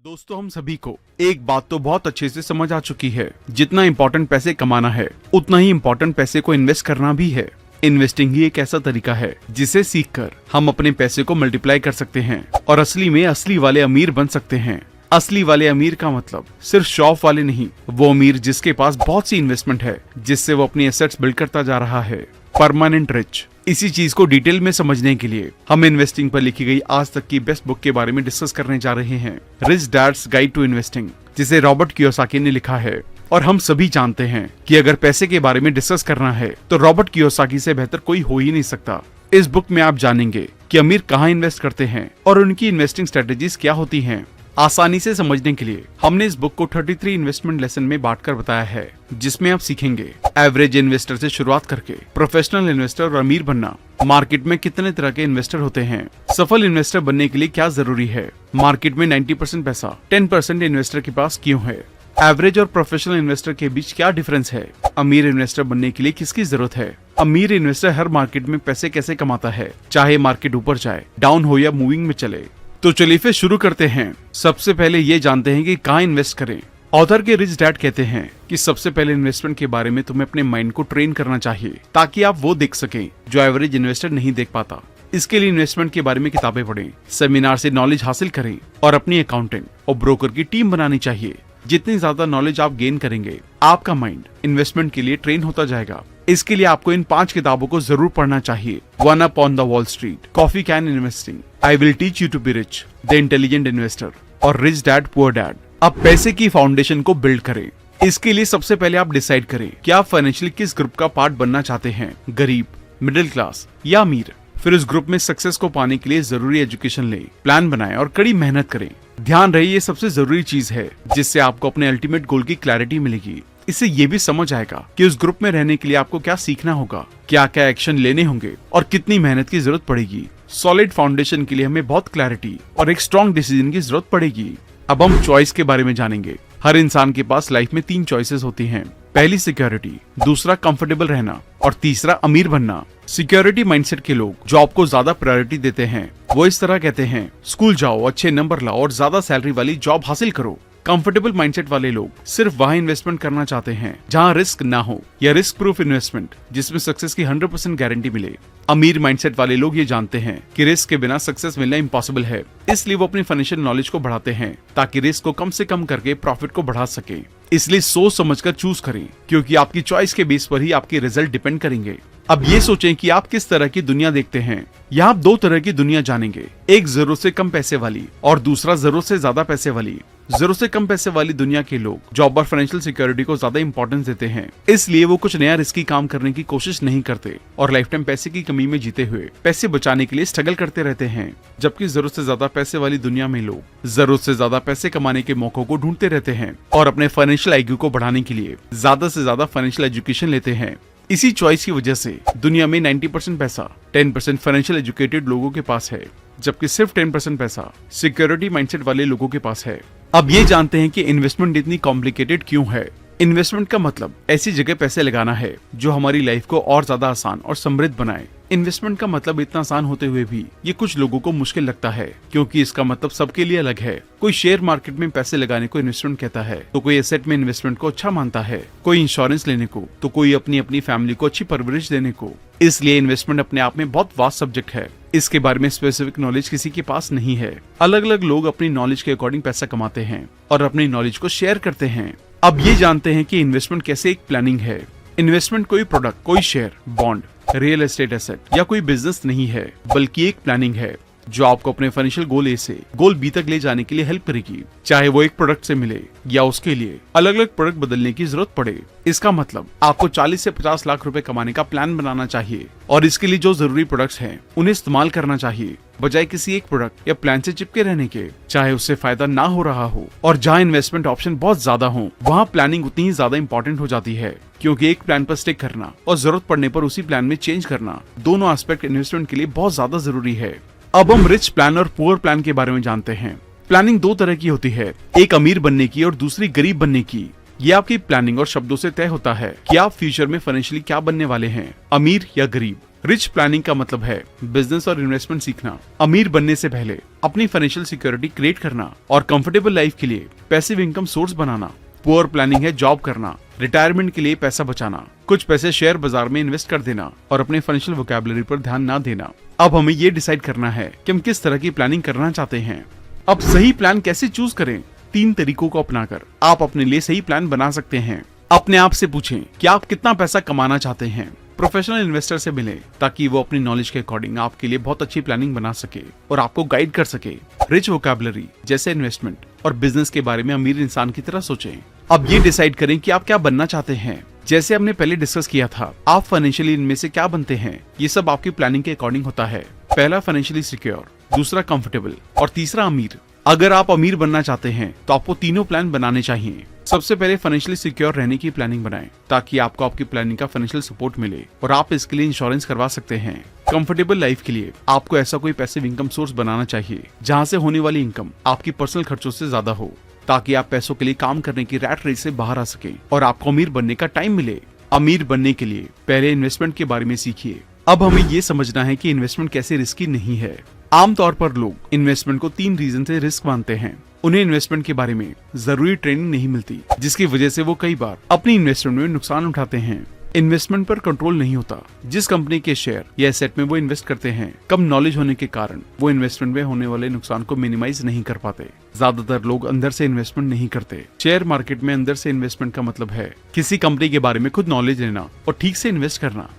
दोस्तों, हम सभी को एक बात तो बहुत अच्छे से समझ आ चुकी है, जितना इम्पोर्टेंट पैसे कमाना है उतना ही इम्पोर्टेंट पैसे को इन्वेस्ट करना भी है। इन्वेस्टिंग ही एक ऐसा तरीका है जिसे सीखकर हम अपने पैसे को मल्टीप्लाई कर सकते हैं और असली में असली वाले अमीर बन सकते हैं। असली वाले अमीर का मतलब सिर्फ शो ऑफ वाले नहीं, वो अमीर जिसके पास बहुत सी इन्वेस्टमेंट है जिससे वो अपनी एसेट्स बिल्ड करता जा रहा है। Permanent rich. इसी चीज को डिटेल में समझने के लिए हम इन्वेस्टिंग पर लिखी गई आज तक की बेस्ट बुक के बारे में डिस्कस करने जा रहे हैं, rich dad's guide to investing, जिसे रॉबर्ट कियोसाकी ने लिखा है। और हम सभी जानते हैं कि अगर पैसे के बारे में डिस्कस करना है तो रॉबर्ट कियोसाकी से बेहतर कोई हो ही नहीं सकता। इस बुक में आप जानेंगे कि अमीर कहाँ इन्वेस्ट करते हैं और उनकी इन्वेस्टिंग स्ट्रेटेजीज क्या होती हैं। आसानी से समझने के लिए हमने इस बुक को 33 इन्वेस्टमेंट लेसन में बांटकर बताया है, जिसमें आप सीखेंगे एवरेज इन्वेस्टर से शुरुआत करके प्रोफेशनल इन्वेस्टर और अमीर बनना, मार्केट में कितने तरह के इन्वेस्टर होते हैं, सफल इन्वेस्टर बनने के लिए क्या जरूरी है, मार्केट में 90% पैसा 10% इन्वेस्टर के पास क्यों है, एवरेज और प्रोफेशनल इन्वेस्टर के बीच क्या डिफरेंस है, अमीर इन्वेस्टर बनने के लिए किसकी जरूरत है, अमीर इन्वेस्टर हर मार्केट में पैसे कैसे कमाता है, चाहे मार्केट ऊपर जाए, डाउन हो या मूविंग में चले। तो चलिए फिर शुरू करते हैं। सबसे पहले ये जानते हैं कि कहाँ इन्वेस्ट करें। ऑथर के रिच डैड कहते हैं कि सबसे पहले इन्वेस्टमेंट के बारे में तुम्हें अपने माइंड को ट्रेन करना चाहिए ताकि आप वो देख सकें जो एवरेज इन्वेस्टर नहीं देख पाता। इसके लिए इन्वेस्टमेंट के बारे में किताबें पढ़ें, सेमिनार से नॉलेज हासिल करें और अपनी अकाउंटेंट और ब्रोकर की टीम बनानी चाहिए। जितनी ज्यादा नॉलेज आप गेन करेंगे, आपका माइंड इन्वेस्टमेंट के लिए ट्रेन होता जाएगा। इसके लिए आपको इन 5 किताबों को जरूर पढ़ना चाहिए। One up on the Wall Street, coffee can investing, I will teach you to be rich, the intelligent investor और रिच डैड पुअर डैड। अब पैसे की फाउंडेशन को बिल्ड करें। इसके लिए सबसे पहले आप डिसाइड करें कि आप फाइनेंशियली किस ग्रुप का पार्ट बनना चाहते हैं, गरीब, मिडिल क्लास या अमीर। फिर उस ग्रुप में सक्सेस को पाने के लिए जरूरी एजुकेशन लें, प्लान बनाएं और कड़ी मेहनत करें। ध्यान रहे, ये सबसे जरूरी चीज है जिससे आपको अपने अल्टीमेट गोल की क्लैरिटी मिलेगी। इससे ये भी समझ आएगा कि उस ग्रुप में रहने के लिए आपको क्या सीखना होगा, क्या क्या एक्शन लेने होंगे और कितनी मेहनत की जरूरत पड़ेगी। सॉलिड फाउंडेशन के लिए हमें बहुत क्लैरिटी और एक स्ट्रॉन्ग डिसीजन की जरूरत पड़ेगी। अब हम चॉइस के बारे में जानेंगे। हर इंसान के पास लाइफ में 3 चॉइसेस होती हैं। पहली सिक्योरिटी, दूसरा कंफर्टेबल रहना और तीसरा अमीर बनना। सिक्योरिटी माइंडसेट के लोग जॉब को ज्यादा प्रायोरिटी देते हैं। वो इस तरह कहते हैं, स्कूल जाओ, अच्छे नंबर लाओ और ज्यादा सैलरी वाली जॉब हासिल करो। कंफर्टेबल माइंडसेट वाले लोग सिर्फ वहाँ इन्वेस्टमेंट करना चाहते हैं जहाँ रिस्क ना हो या रिस्क प्रूफ इन्वेस्टमेंट जिसमें सक्सेस की 100% गारंटी मिले। अमीर माइंडसेट वाले लोग ये जानते हैं कि रिस्क के बिना सक्सेस मिलना इम्पॉसिबल है, इसलिए वो अपनी फाइनेंशियल नॉलेज को बढ़ाते हैं ताकि रिस्क को कम से कम करके प्रॉफिट को बढ़ा सके। इसलिए सोच समझकर चूज करें, क्योंकि आपकी चॉइस के बेस पर ही आपके रिजल्ट डिपेंड करेंगे। अब ये सोचें कि आप किस तरह की दुनिया देखते हैं। यहाँ आप 2 तरह की दुनिया जानेंगे, एक जरूरत से कम पैसे वाली और दूसरा जरूरत से ज्यादा पैसे वाली। जरूरत से कम पैसे वाली दुनिया के लोग जॉब और फाइनेंशियल सिक्योरिटी को ज्यादा इंपॉर्टेंस देते हैं, इसलिए वो कुछ नया रिस्की काम करने की कोशिश नहीं करते और लाइफ टाइम पैसे की कमी में जीते हुए पैसे बचाने के लिए स्ट्रगल करते रहते हैं। जबकि जरूरत से ज्यादा पैसे वाली दुनिया में लोग जरूरत से ज्यादा पैसे कमाने के मौकों को ढूंढते रहते हैं और अपने फाइनेंशियल आईक्यू को बढ़ाने के लिए ज्यादा से ज्यादा फाइनेंशियल एजुकेशन लेते हैं। इसी चॉइस की वजह से दुनिया में 90% पैसा 10% फाइनेंशियल एजुकेटेड लोगों के पास है, जबकि सिर्फ 10% पैसा सिक्योरिटी माइंडसेट वाले लोगों के पास है। अब ये जानते हैं कि इन्वेस्टमेंट इतनी कॉम्प्लिकेटेड क्यों है। इन्वेस्टमेंट का मतलब ऐसी जगह पैसे लगाना है जो हमारी लाइफ को और ज्यादा आसान और समृद्ध बनाए। इन्वेस्टमेंट का मतलब इतना आसान होते हुए भी ये कुछ लोगों को मुश्किल लगता है, क्योंकि इसका मतलब सबके लिए अलग है। कोई शेयर मार्केट में पैसे लगाने को इन्वेस्टमेंट कहता है, तो कोई एसेट में इन्वेस्टमेंट को अच्छा मानता है, कोई इंश्योरेंस लेने को, तो कोई अपनी अपनी फैमिली को अच्छी परवरिश देने को। इसलिए इन्वेस्टमेंट अपने आप में बहुत वास्ट सब्जेक्ट है। इसके बारे में स्पेसिफिक नॉलेज किसी के पास नहीं है। अलग अलग लोग अपनी नॉलेज के अकॉर्डिंग पैसा कमाते हैं और अपनी नॉलेज को शेयर करते हैं। अब ये जानते हैं कि इन्वेस्टमेंट कैसे एक प्लानिंग है। इन्वेस्टमेंट कोई प्रोडक्ट, कोई share, bond, real estate asset या कोई बिजनेस नहीं है, बल्कि एक प्लानिंग है जो आपको अपने फाइनेंशियल गोल ए से गोल बी तक ले जाने के लिए हेल्प करेगी, चाहे वो एक प्रोडक्ट से मिले या उसके लिए अलग अलग प्रोडक्ट बदलने की जरूरत पड़े। इसका मतलब आपको 40 से 50 लाख रुपए कमाने का प्लान बनाना चाहिए और इसके लिए जो जरूरी प्रोडक्ट्स हैं उन्हें इस्तेमाल करना चाहिए, बजाय किसी एक प्रोडक्ट या प्लान से चिपके रहने के, चाहे उससे फायदा ना हो रहा हो। और जहाँ इन्वेस्टमेंट ऑप्शन बहुत ज्यादा हो, वहाँ प्लानिंग उतनी ही ज्यादा इंपॉर्टेंट हो जाती है, क्योंकि एक प्लान पर स्टिक करना और जरूरत पड़ने पर उसी प्लान में चेंज करना, दोनों एस्पेक्ट इन्वेस्टमेंट के लिए बहुत ज्यादा जरूरी है। अब हम रिच प्लान और पुअर प्लान के बारे में जानते हैं। प्लानिंग 2 तरह की होती है, एक अमीर बनने की और दूसरी गरीब बनने की। ये आपकी प्लानिंग और शब्दों से तय होता है कि आप फ्यूचर में फाइनेंशियली क्या बनने वाले हैं, अमीर या गरीब। रिच प्लानिंग का मतलब है बिजनेस और इन्वेस्टमेंट सीखना, अमीर बनने से पहले अपनी फाइनेंशियल सिक्योरिटी क्रिएट करना और कंफर्टेबल लाइफ के लिए पैसिव इनकम सोर्स बनाना। पुअर प्लानिंग है जॉब करना, रिटायरमेंट के लिए पैसा बचाना, कुछ पैसे शेयर बाजार में इन्वेस्ट कर देना और अपने फाइनेंशियल वोकैबुलरी पर ध्यान ना देना। अब हमें ये डिसाइड करना है कि हम किस तरह की प्लानिंग करना चाहते हैं। अब सही प्लान कैसे चूज करें? 3 तरीकों को अपनाकर आप अपने लिए सही प्लान बना सकते हैं। अपने आप से पूछें कि आप कितना पैसा कमाना चाहते हैं। प्रोफेशनल इन्वेस्टर से मिलें ताकि वो अपनी नॉलेज के अकॉर्डिंग आपके लिए बहुत अच्छी प्लानिंग बना सके और आपको गाइड कर सके। रिच वोकैबुलरी जैसे इन्वेस्टमेंट और बिजनेस के बारे में अमीर इंसान की तरह सोचें। अब ये डिसाइड करें कि आप क्या बनना चाहते हैं। जैसे हमने पहले डिस्कस किया था, आप फाइनेंशियली इनमें से क्या बनते हैं, ये सब आपकी प्लानिंग के अकॉर्डिंग होता है। पहला फाइनेंशियली सिक्योर, दूसरा कंफर्टेबल और तीसरा अमीर। अगर आप अमीर बनना चाहते हैं तो आपको तीनों प्लान बनाने चाहिए। सबसे पहले फाइनेंशियली सिक्योर रहने की प्लानिंग बनाएं ताकि आपको आपकी प्लानिंग का फाइनेंशियल सपोर्ट मिले और आप इसके लिए इंश्योरेंस करवा सकते हैं। कंफर्टेबल लाइफ के लिए आपको ऐसा कोई पैसिव इनकम सोर्स बनाना चाहिए जहां से होने वाली इनकम आपकी पर्सनल खर्चों से ज्यादा हो, ताकि आप पैसों के लिए काम करने की रैट रेस से बाहर आ सके और आपको अमीर बनने का टाइम मिले। अमीर बनने के लिए पहले इन्वेस्टमेंट के बारे में सीखिए। अब हमें ये समझना है कि इन्वेस्टमेंट कैसे रिस्की नहीं है। आमतौर पर लोग इन्वेस्टमेंट को 3 रीजन से रिस्क मानते हैं। उन्हें इन्वेस्टमेंट के बारे में जरूरी ट्रेनिंग नहीं मिलती, जिसकी वजह से वो कई बार अपनी इन्वेस्टमेंट में नुकसान उठाते हैं। इन्वेस्टमेंट पर कंट्रोल नहीं होता। जिस कंपनी के शेयर या एसेट में वो इन्वेस्ट करते हैं, कम नॉलेज होने के कारण वो इन्वेस्टमेंट में होने वाले नुकसान को मिनिमाइज नहीं कर पाते। ज्यादातर लोग अंदर से इन्वेस्टमेंट नहीं करते। शेयर मार्केट में अंदर से इन्वेस्टमेंट का मतलब है किसी कंपनी के बारे में खुद नॉलेज लेना और ठीक से इन्वेस्ट करना।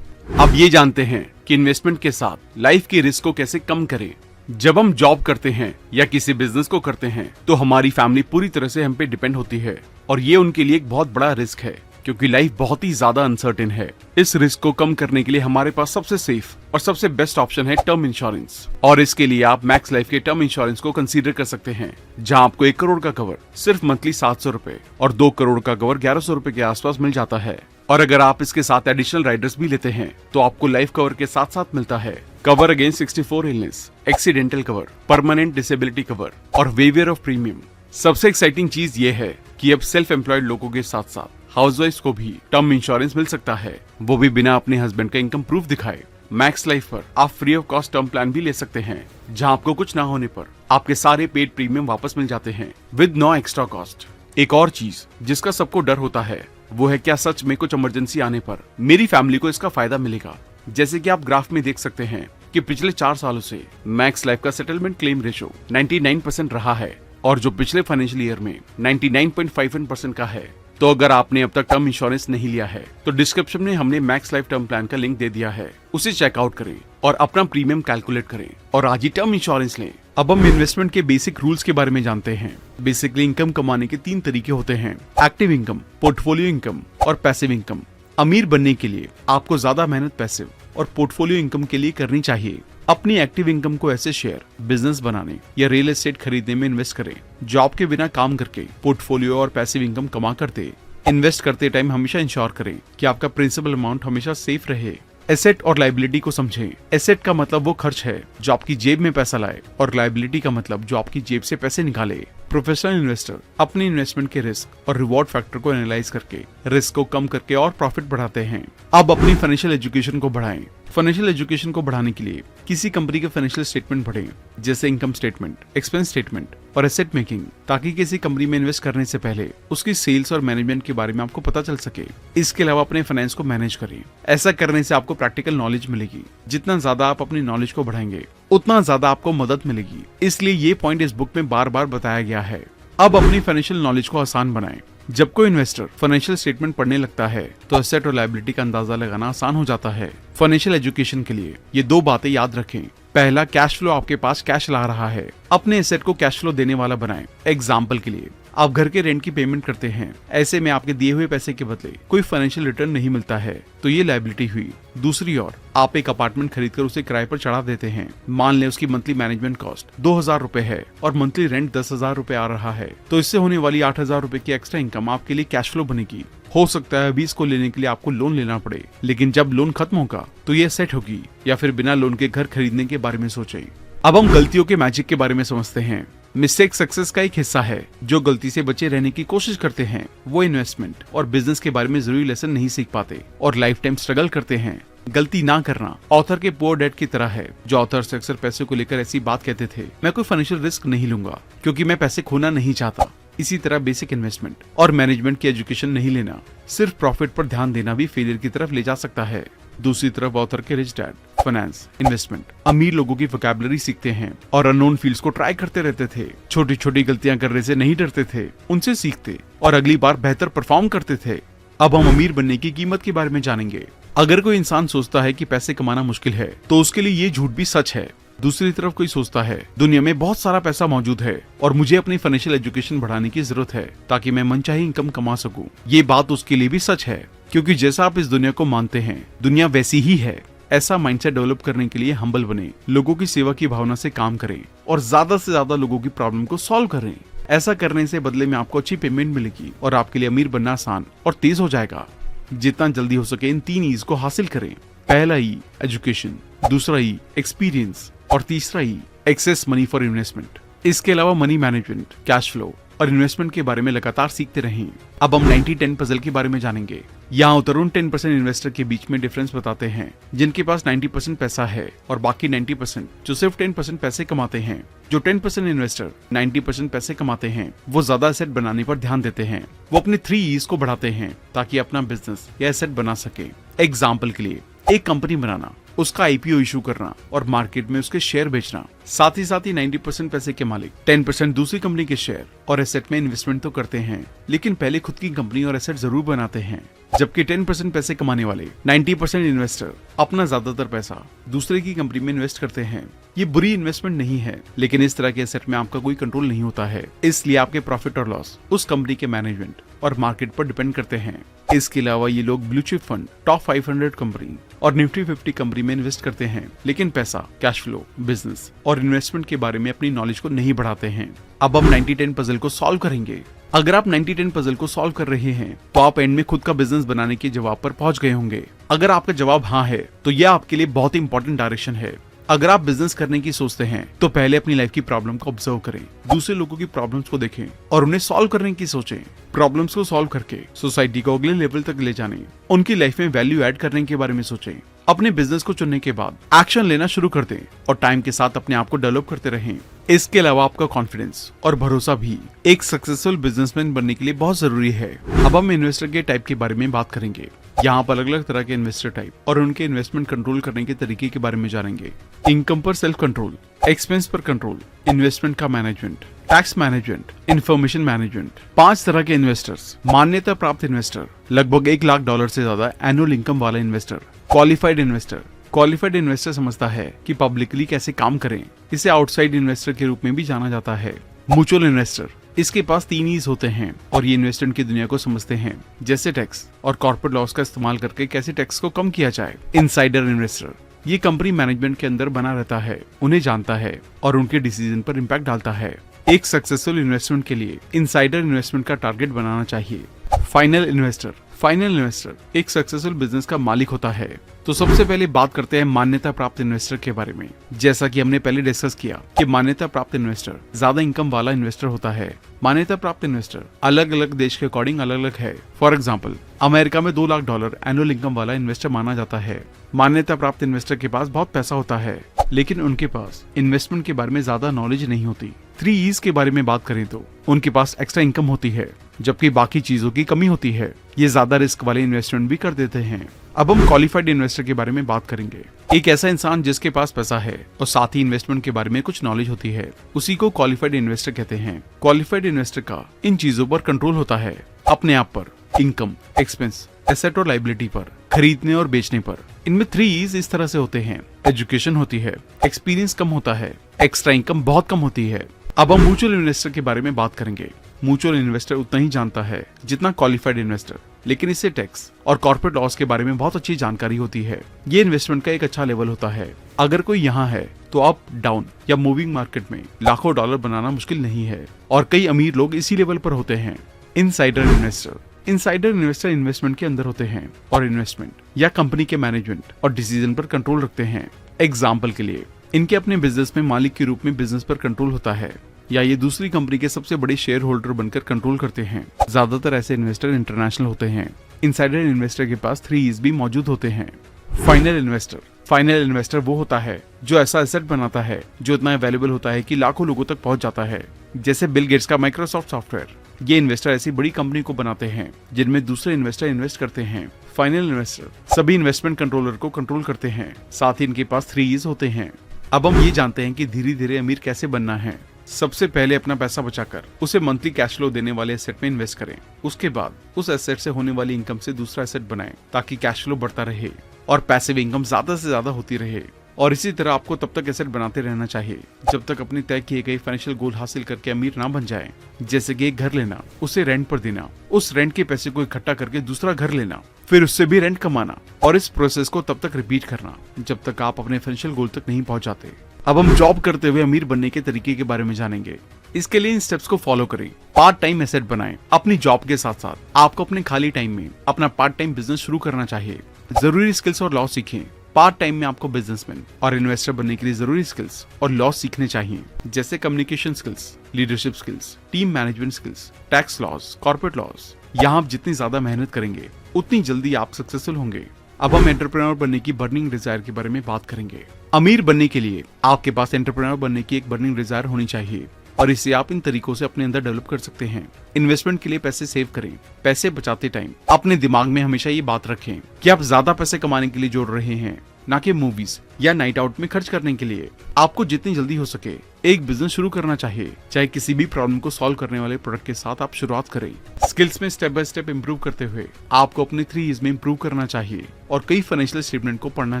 अब ये जानते हैं कि इन्वेस्टमेंट के साथ लाइफ के रिस्क को कैसे कम करें। जब हम जॉब करते हैं या किसी बिजनेस को करते हैं तो हमारी फैमिली पूरी तरह से हम पे डिपेंड होती है और ये उनके लिए एक बहुत बड़ा रिस्क है, क्योंकि लाइफ बहुत ही ज्यादा अनसर्टेन है। इस रिस्क को कम करने के लिए हमारे पास सबसे सेफ और सबसे बेस्ट ऑप्शन है टर्म इंश्योरेंस, और इसके लिए आप मैक्स लाइफ के टर्म इंश्योरेंस को कंसीडर कर सकते हैं, जहां आपको 1 करोड़ का कवर सिर्फ मंथली 700 रुपए और 2 करोड़ का कवर 1100 रुपए के आसपास मिल जाता है। और अगर आप इसके साथ एडिशनल राइडर्स भी लेते हैं तो आपको लाइफ कवर के साथ साथ मिलता है cover against 64 illness, accidental cover, permanent disability cover और वेवियर ऑफ प्रीमियम। सबसे एक्साइटिंग चीज ये है कि अब सेल्फ एम्प्लॉयड लोगों के साथ साथ हाउसवाइफ को भी टर्म इंश्योरेंस मिल सकता है, वो भी बिना अपने हस्बैंड का इनकम प्रूफ दिखाए। मैक्स लाइफ पर आप free of cost term plan भी ले सकते हैं, जहां आपको कुछ ना होने पर आपके सारे पेड प्रीमियम वापस मिल जाते हैं विद नो एक्स्ट्रा कॉस्ट। एक और चीज जिसका सबको डर होता है वो है क्या सच में कुछ इमरजेंसी आने पर मेरी फैमिली को इसका फायदा मिलेगा। जैसे कि आप ग्राफ में देख सकते हैं कि पिछले 4 सालों से मैक्स लाइफ का सेटलमेंट क्लेम रेशियो 99% रहा है और जो पिछले फाइनेंशियल ईयर में 99.51% का है। तो अगर आपने अब तक टर्म इंश्योरेंस नहीं लिया है तो डिस्क्रिप्शन में हमने मैक्स लाइफ टर्म प्लान का लिंक दे दिया है, उसे चेकआउट करें और अपना प्रीमियम कैलकुलेट करें और आज ही टर्म इंश्योरेंस लें। अब हम इन्वेस्टमेंट के बेसिक रूल्स के बारे में जानते हैं। बेसिकली इनकम कमाने के 3 तरीके होते हैं, एक्टिव इनकम, पोर्टफोलियो इनकम और पैसिव इनकम। अमीर बनने के लिए आपको ज्यादा मेहनत पैसिव और पोर्टफोलियो इनकम के लिए करनी चाहिए। अपनी एक्टिव इनकम को ऐसे शेयर, बिजनेस बनाने या रियल एस्टेट खरीदने में इन्वेस्ट करें। जॉब के बिना काम करके पोर्टफोलियो और पैसिव इनकम कमा करते इन्वेस्ट करते टाइम हमेशा इंश्योर करें कि आपका प्रिंसिपल अमाउंट हमेशा सेफ रहे। एसेट और लाइबिलिटी को समझें। एसेट का मतलब वो खर्च है जो आपकी जेब में पैसा लाए और लाइबिलिटी का मतलब जो आपकी जेब से पैसे निकाले। प्रोफेशनल इन्वेस्टर अपने इन्वेस्टमेंट के रिस्क और रिवॉर्ड फैक्टर को एनालाइज करके रिस्क को कम करके और प्रॉफिट बढ़ाते हैं। अब अपनी फाइनेंशियल एजुकेशन को बढ़ाएं। फाइनेंशियल एजुकेशन को बढ़ाने के लिए किसी कंपनी के फाइनेंशियल स्टेटमेंट पढ़ें, जैसे इनकम स्टेटमेंट, एक्सपेंस स्टेटमेंट और एसेट मेकिंग, ताकि किसी कंपनी में इन्वेस्ट करने से पहले उसकी सेल्स और मैनेजमेंट के बारे में आपको पता चल सके। इसके अलावा अपने फाइनेंस को मैनेज करें। ऐसा करने से आपको प्रैक्टिकल नॉलेज मिलेगी। जितना ज्यादा आप अपनी नॉलेज को बढ़ाएंगे उतना ज्यादा आपको मदद मिलेगी। इसलिए ये पॉइंट इस बुक में बार बार बताया गया है। अब अपनी फाइनेंशियल नॉलेज को आसान बनाएं। जब कोई इन्वेस्टर फाइनेंशियल स्टेटमेंट पढ़ने लगता है तो एसेट और लायबिलिटी का अंदाजा लगाना आसान हो जाता है। फाइनेंशियल एजुकेशन के लिए ये 2 बातें याद रखें। पहला, कैश फ्लो आपके पास कैश ला रहा है। अपने एसेट को कैश फ्लो देने वाला बनाएं। एग्जाम्पल के लिए आप घर के रेंट की पेमेंट करते हैं, ऐसे में आपके दिए हुए पैसे के बदले कोई फाइनेंशियल रिटर्न नहीं मिलता है, तो ये लायबिलिटी हुई। दूसरी ओर आप एक अपार्टमेंट खरीदकर उसे किराए पर चढ़ा देते हैं। मान लें उसकी मंथली मैनेजमेंट कॉस्ट 2000 रुपए है और मंथली रेंट 10,000 रुपए आ रहा है, तो इससे होने वाली 8,000 रुपए की एक्स्ट्रा इनकम आपके लिए कैश फ्लो बनेगी। हो सकता है अभी इसको लेने के लिए आपको लोन लेना पड़े, लेकिन जब लोन खत्म होगा तो ये सेट होगी, या फिर बिना लोन के घर खरीदने के बारे में सोचें। अब हम गलतियों के मैजिक के बारे में समझते हैं। मिस्टेक सक्सेस का एक हिस्सा है। जो गलती से बचे रहने की कोशिश करते हैं वो इन्वेस्टमेंट और बिजनेस के बारे में जरूरी लेसन नहीं सीख पाते और लाइफ टाइम स्ट्रगल करते हैं। गलती ना करना ऑथर के पुअर डैड की तरह है। जो ऑथर्स अक्सर पैसे को लेकर ऐसी बात कहते थे, मैं कोई फाइनेंशियल रिस्क नहीं लूंगा क्योंकि मैं पैसे खोना नहीं चाहता। इसी तरह बेसिक इन्वेस्टमेंट और मैनेजमेंट की एजुकेशन नहीं लेना, सिर्फ प्रॉफिट पर ध्यान देना भी फेलियर की तरफ ले जा सकता है। दूसरी तरफ ऑथर के रिच डैड फाइनेंस, इन्वेस्टमेंट, अमीर लोगों की वोकैबुलरी सीखते हैं और अननोन फील्ड्स को ट्राई करते रहते थे। छोटी छोटी गलतियां करने से नहीं डरते थे, उनसे सीखते और अगली बार बेहतर परफॉर्म करते थे। अब हम अमीर बनने की कीमत के बारे में जानेंगे। अगर कोई इंसान सोचता है कि पैसे कमाना मुश्किल है, तो उसके लिए ये झूठ भी सच है। दूसरी तरफ कोई सोचता है दुनिया में बहुत सारा पैसा मौजूद है और मुझे अपनी फाइनेंशियल एजुकेशन बढ़ाने की जरूरत है ताकि मैं मनचाही इनकम कमा सकूं। ये बात उसके लिए भी सच है, क्योंकि जैसा आप इस दुनिया को मानते हैं, दुनिया वैसी ही है। ऐसा माइंडसेट डेवलप करने के लिए हम्बल बने, लोगों की सेवा की भावना से काम करें और ज्यादा से ज्यादा लोगों की प्रॉब्लम को सॉल्व करें। ऐसा करने से बदले में आपको अच्छी पेमेंट मिलेगी और आपके लिए अमीर बनना आसान और तेज हो जाएगा। जितना जल्दी हो सके इन 3 ईज को हासिल करें। पहला ई एजुकेशन, दूसरा ई एक्सपीरियंस और तीसरा ई एक्सेस मनी फॉर इन्वेस्टमेंट। इसके अलावा मनी मैनेजमेंट, कैश फ्लो और इन्वेस्टमेंट के बारे में लगातार सीखते रहें। अब हम 90-10 पजल के बारे में जानेंगे। यहाँ तरुण 10% इन्वेस्टर के बीच में डिफरेंस बताते हैं, जिनके पास 90% पैसा है और बाकी 90% जो सिर्फ 10% पैसे कमाते हैं। जो 10% इन्वेस्टर 90% पैसे कमाते हैं, वो ज्यादा एसेट बनाने पर ध्यान देते हैं। वो अपने 3 E's को बढ़ाते हैं ताकि अपना बिजनेस या एसेट बना सके। एग्जाम्पल के लिए, एक कंपनी बनाना, उसका IPO इशू करना और मार्केट में उसके शेयर बेचना। साथ ही 90% पैसे के मालिक 10% दूसरी कंपनी के शेयर और एसेट में इन्वेस्टमेंट तो करते हैं, लेकिन पहले खुद की कंपनी और एसेट जरूर बनाते हैं। जबकि 10% पैसे कमाने वाले 90% इन्वेस्टर अपना ज्यादातर पैसा दूसरे की कंपनी में इन्वेस्ट करते हैं। ये बुरी इन्वेस्टमेंट नहीं है, लेकिन इस तरह के एसेट में आपका कोई कंट्रोल नहीं होता है, इसलिए आपके प्रॉफिट और लॉस उस कंपनी के मैनेजमेंट और मार्केट पर डिपेंड करते हैं। इसके अलावा ये लोग blue chip fund, top 500 company और निफ्टी 50 कंपनी में इन्वेस्ट करते हैं, लेकिन पैसा, कैश फ्लो, बिजनेस और इन्वेस्टमेंट के बारे में अपनी नॉलेज को नहीं बढ़ाते हैं। अब हम 90-10 पजल को सॉल्व करेंगे। अगर आप 90-10 पजल को सॉल्व कर रहे हैं, तो आप एंड में खुद का बिजनेस बनाने के जवाब पर पहुंच गए होंगे। अगर आपका जवाब हाँ है, तो यह आपके लिए बहुत ही इंपॉर्टेंट डायरेक्शन है। अगर आप बिजनेस करने की सोचते हैं, तो पहले अपनी लाइफ की प्रॉब्लम को ऑब्जर्व करें, दूसरे लोगों की प्रॉब्लम्स को देखें और उन्हें सॉल्व करने की सोचें। प्रॉब्लम्स को सॉल्व करके सोसाइटी को अगले लेवल तक ले जाने, उनकी लाइफ में वैल्यू ऐड करने के बारे में सोचें। अपने बिजनेस को चुनने के बाद एक्शन लेना शुरू कर दें और टाइम के साथ अपने आप को डेवलप करते रहें। इसके अलावा आपका कॉन्फिडेंस और भरोसा भी एक सक्सेसफुल बिजनेसमैन बनने के लिए बहुत जरूरी है। अब हम इन्वेस्टर के टाइप के बारे में बात करेंगे। यहाँ पर अलग अलग तरह के इन्वेस्टर टाइप और उनके इन्वेस्टमेंट कंट्रोल करने के तरीके के बारे में जानेंगे। इनकम पर सेल्फ कंट्रोल, एक्सपेंस पर कंट्रोल, इन्वेस्टमेंट का management, tax management, information management. 5 तरह के इन्वेस्टर्स। मान्यता प्राप्त इन्वेस्टर, लगभग $1 लाख से ज्यादा एनुअल इनकम वाला investor. Qualified investor, qualified investor समझता है कि पब्लिकली कैसे काम करें। इसे आउटसाइड इन्वेस्टर के रूप में भी जाना जाता है। म्यूचुअल इन्वेस्टर, इसके पास 3 E's होते हैं और ये इन्वेस्टमेंट की दुनिया को समझते हैं, जैसे टैक्स और कॉर्पोरेट लॉस का इस्तेमाल करके कैसे टैक्स को कम किया जाए। इनसाइडर इन्वेस्टर, ये कंपनी मैनेजमेंट के अंदर बना रहता है, उन्हें जानता है और उनके डिसीजन पर इम्पैक्ट डालता है। एक सक्सेसफुल इन्वेस्टमेंट के लिए इनसाइडर इन्वेस्टमेंट का टारगेट बनाना चाहिए। फाइनल इन्वेस्टर, फाइनल इन्वेस्टर एक सक्सेसफुल बिजनेस का मालिक होता है। तो सबसे पहले बात करते हैं मान्यता प्राप्त इन्वेस्टर के बारे में। जैसा कि हमने पहले डिस्कस किया कि मान्यता प्राप्त इन्वेस्टर ज्यादा इनकम वाला इन्वेस्टर होता है। मान्यता प्राप्त इन्वेस्टर अलग अलग देश के अकॉर्डिंग अलग अलग है। फॉर एग्जाम्पल, अमेरिका में $2 लाख एनुअल इनकम वाला इन्वेस्टर माना जाता है। मान्यता प्राप्त इन्वेस्टर के पास बहुत पैसा होता है, लेकिन उनके पास इन्वेस्टमेंट के बारे में ज्यादा नॉलेज नहीं होती। 3 E's के बारे में बात करें तो उनके पास एक्स्ट्रा इनकम होती है, जबकि बाकी चीजों की कमी होती है। ये ज्यादा रिस्क वाले इन्वेस्टमेंट भी कर देते हैं। अब हम क्वालिफाइड इन्वेस्टर के बारे में बात करेंगे। एक ऐसा इंसान जिसके पास पैसा है और साथ ही इन्वेस्टमेंट के बारे में कुछ नॉलेज होती है, उसी को क्वालिफाइड इन्वेस्टर कहते हैं। क्वालिफाइड इन्वेस्टर का इन चीजों पर कंट्रोल होता है, अपने आप पर, इनकम, एक्सपेंस, एसेट और लाइबिलिटी पर, खरीदने और बेचने पर। इनमें 3 E's इस तरह से होते हैं। एजुकेशन होती है, एक्सपीरियंस कम होता है, एक्स्ट्रा इनकम बहुत कम होती है। अब हम म्यूचुअल इन्वेस्टर के बारे में बात करेंगे। म्यूचुअल इन्वेस्टर उतना ही जानता है जितना क्वालिफाइड इन्वेस्टर, लेकिन इससे टैक्स और कॉर्पोरेट लॉस के बारे में बहुत अच्छी जानकारी होती है। ये इन्वेस्टमेंट का एक अच्छा लेवल होता है। अगर कोई यहाँ है तो अप, डाउन या मूविंग मार्केट में लाखों डॉलर बनाना मुश्किल नहीं है और कई अमीर लोग इसी लेवल पर होते हैं। Insider investor, insider investor investment के अंदर होते हैं और इन्वेस्टमेंट या कंपनी के मैनेजमेंट और डिसीजन पर कंट्रोल रखते हैं। एग्जाम्पल के लिए, इनके अपने बिजनेस में मालिक के रूप में बिजनेस पर कंट्रोल होता है, या ये दूसरी कंपनी के सबसे बड़े शेयर होल्डर बनकर कंट्रोल करते हैं। ज्यादातर ऐसे इन्वेस्टर इंटरनेशनल होते हैं। इनसाइडर इन्वेस्टर के पास 3 E's भी मौजूद होते हैं। फाइनल इन्वेस्टर वो होता है जो ऐसा एसेट बनाता है जो इतना अवेलेबल होता है कि लाखों लोगों तक पहुंच जाता है। जैसे बिल गेट्स का माइक्रोसॉफ्ट सॉफ्टवेयर। ये इन्वेस्टर ऐसी बड़ी कंपनी को बनाते हैं जिनमें दूसरे इन्वेस्टर इन्वेस्ट करते हैं। फाइनल इन्वेस्टर सभी इन्वेस्टमेंट कंट्रोलर को कंट्रोल करते हैं, साथ ही इनके पास 3 E's होते हैं। अब हम ये जानते हैं कि धीरे धीरे अमीर कैसे बनना है। सबसे पहले अपना पैसा बचाकर उसे मंथली कैश फ्लो देने वाले एसेट में इन्वेस्ट करें। उसके बाद उस एसेट से होने वाली इनकम से दूसरा एसेट बनाएं ताकि कैश फ्लो बढ़ता रहे और पैसिव इनकम ज्यादा से ज्यादा होती रहे। और इसी तरह आपको तब तक एसेट बनाते रहना चाहिए जब तक अपने तय किए गए फाइनेंशियल गोल हासिल करके अमीर ना बन जाए। जैसे कि एक घर लेना, उसे रेंट पर देना, उस रेंट के पैसे को इकट्ठा करके दूसरा घर लेना, फिर उससे भी रेंट कमाना और इस प्रोसेस को तब तक रिपीट करना जब तक आप अपने फाइनेंशियल गोल तक नहीं पहुंच जाते। अब हम जॉब करते हुए अमीर बनने के तरीके के बारे में जानेंगे। इसके लिए इन स्टेप्स को फॉलो करें। पार्ट टाइम एसेट बनाएं। अपनी जॉब के साथ साथ आपको अपने खाली टाइम में अपना पार्ट टाइम बिजनेस शुरू करना चाहिए। जरूरी स्किल्स और लॉ सीखें। पार्ट टाइम में आपको बिजनेसमैन और इन्वेस्टर बनने के लिए जरूरी स्किल्स और लॉ सीखने चाहिए, जैसे communication skills, leadership skills, team management skills, tax laws, corporate laws. यहाँ आप जितनी ज्यादा मेहनत करेंगे उतनी जल्दी आप सक्सेसफुल होंगे। अब हम एंटरप्रेन्योर बनने की बर्निंग डिजायर के बारे में बात करेंगे। अमीर बनने के लिए आपके पास एंटरप्रेन्योर बनने की एक बर्निंग डिजायर होनी चाहिए और इसे आप इन तरीकों से अपने अंदर डेवलप कर सकते हैं। इन्वेस्टमेंट के लिए पैसे सेव करें। पैसे बचाते टाइम अपने दिमाग में हमेशा ये बात रखें कि आप ज्यादा पैसे कमाने के लिए जोड़ रहे हैं, ना कि मूवीज या नाइट आउट में खर्च करने के लिए। आपको जितनी जल्दी हो सके एक बिजनेस शुरू करना चाहिए। चाहे किसी भी प्रॉब्लम को सॉल्व करने वाले प्रोडक्ट के साथ आप शुरुआत करें। स्किल्स में स्टेप बाय स्टेप इंप्रूव करते हुए आपको अपने 3 E's में इंप्रूव करना चाहिए और कई फाइनेंशियल स्टेटमेंट को पढ़ना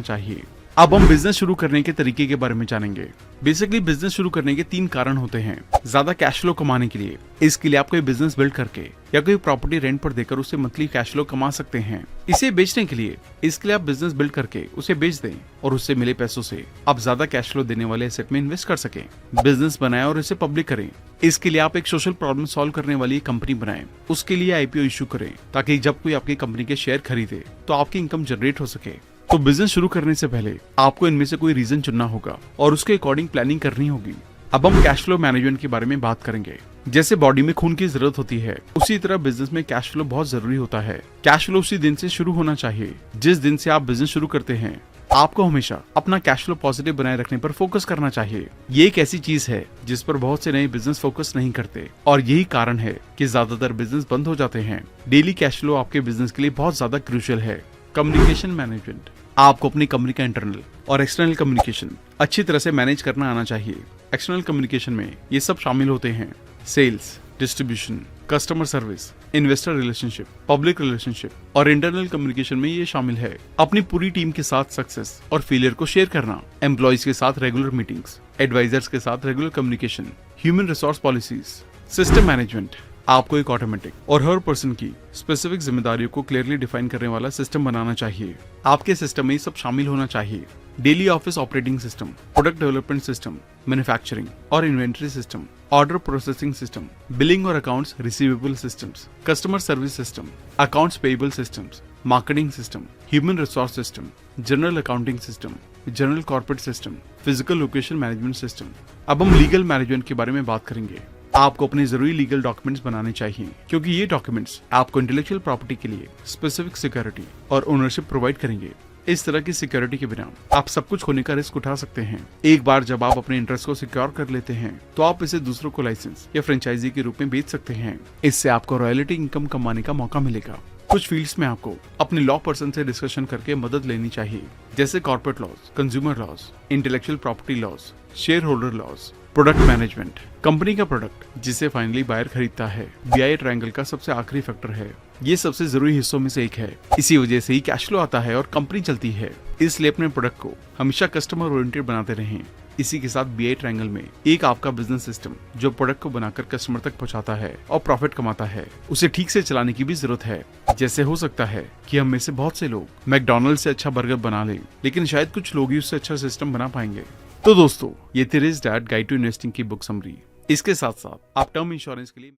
चाहिए। अब हम बिजनेस शुरू करने के तरीके के बारे में जानेंगे। बेसिकली बिजनेस शुरू करने के 3 कारण होते हैं। ज्यादा कैश फ्लो कमाने के लिए, इसके लिए आप कोई बिजनेस बिल्ड करके या कोई प्रॉपर्टी रेंट पर देकर उसे मंथली कैश फ्लो कमा सकते हैं। इसे बेचने के लिए, इसके लिए आप बिजनेस बिल्ड करके उसे बेच दें और उससे मिले पैसों से आप ज्यादा कैश फ्लो देने वाले एसेट में इन्वेस्ट कर सकें। बिजनेस बनाएं और इसे पब्लिक करें। इसके लिए आप एक सोशल प्रॉब्लम सॉल्व करने वाली कंपनी बनाएं। उसके लिए IPO इशू करें ताकि जब कोई आपकी कंपनी के शेयर खरीदे तो आपकी इनकम जनरेट हो सके। तो बिजनेस शुरू करने से पहले आपको इनमें से कोई रीजन चुनना होगा और उसके अकॉर्डिंग प्लानिंग करनी होगी। अब हम कैश फ्लो मैनेजमेंट के बारे में बात करेंगे। जैसे बॉडी में खून की जरूरत होती है, उसी तरह बिजनेस में कैश फ्लो बहुत जरूरी होता है। कैश फ्लो उसी दिन से शुरू होना चाहिए जिस दिन से आप बिजनेस शुरू करते हैं। आपको हमेशा अपना कैश फ्लो पॉजिटिव बनाए रखने पर फोकस करना चाहिए। ये एक ऐसी चीज है जिस पर बहुत से नए बिजनेस फोकस नहीं करते और यही कारण है कि ज्यादातर बिजनेस बंद हो जाते हैं। डेली कैश फ्लो आपके बिजनेस के लिए बहुत ज्यादा क्रूशियल है। Communication management. आपको अपनी कंपनी का इंटरनल और एक्सटर्नल कम्युनिकेशन अच्छी तरह से मैनेज करना आना चाहिए। एक्सटर्नल कम्युनिकेशन में ये सब शामिल होते हैं: sales, distribution, customer service, investor relationship, public relationship. और इंटरनल कम्युनिकेशन में ये शामिल है अपनी पूरी टीम के साथ सक्सेस और फेलियर को शेयर करना, एम्प्लॉइज के साथ रेगुलर मीटिंग्स, एडवाइजर्स के साथ regular communication, human resource policies. System management. आपको एक ऑटोमेटिक और हर पर्सन की स्पेसिफिक जिम्मेदारियों को क्लियरली डिफाइन करने वाला सिस्टम बनाना चाहिए। आपके सिस्टम में सब शामिल होना चाहिए: daily office operating system, product development system, manufacturing और inventory system, order processing system, billing और accounts receivable systems, customer service system, accounts payable systems, marketing system, human resource system, general accounting system, general corporate system, physical location management system. अब हम legal management के बारे में बात करेंगे। आपको अपने जरूरी लीगल डॉक्यूमेंट्स बनाने चाहिए क्योंकि ये डॉक्यूमेंट्स आपको इंटेलेक्चुअल प्रॉपर्टी के लिए स्पेसिफिक सिक्योरिटी और ओनरशिप प्रोवाइड करेंगे। इस तरह की सिक्योरिटी के बिना आप सब कुछ खोने का रिस्क उठा सकते हैं। एक बार जब आप अपने इंटरेस्ट को सिक्योर कर लेते हैं तो आप इसे दूसरों को लाइसेंस या फ्रेंचाइजी के रूप में बेच सकते हैं। इससे आपको रॉयल्टी इनकम कमाने का मौका मिलेगा। कुछ फील्ड्स में आपको अपने लॉ पर्सन से डिस्कशन करके मदद लेनी चाहिए, जैसे corporate laws, consumer laws, intellectual property laws, share holder laws, product management. Company का प्रोडक्ट जिसे फाइनली बायर खरीदता है BI ट्रायंगल का सबसे आखिरी फैक्टर है। ये सबसे जरूरी हिस्सों में से एक है। इसी वजह से ही कैश फ्लो आता है और कंपनी चलती है। इसलिए अपने प्रोडक्ट को हमेशा कस्टमर ओरिएंटेड बनाते रहें। इसी के साथ BI ट्रायंगल में एक आपका बिजनेस सिस्टम जो प्रोडक्ट को बनाकर कस्टमर तक पहुंचाता है और प्रॉफिट कमाता है, उसे ठीक से चलाने की भी जरूरत है। जैसे हो सकता है कि हम में से बहुत से लोग मैकडॉनल्ड से अच्छा बर्गर बना लें, लेकिन शायद कुछ लोग ही उससे अच्छा सिस्टम बना पाएंगे। तो दोस्तों, ये थी rich dad guide to investing की बुक समरी। इसके साथ साथ आप टर्म इंश्योरेंस के लिए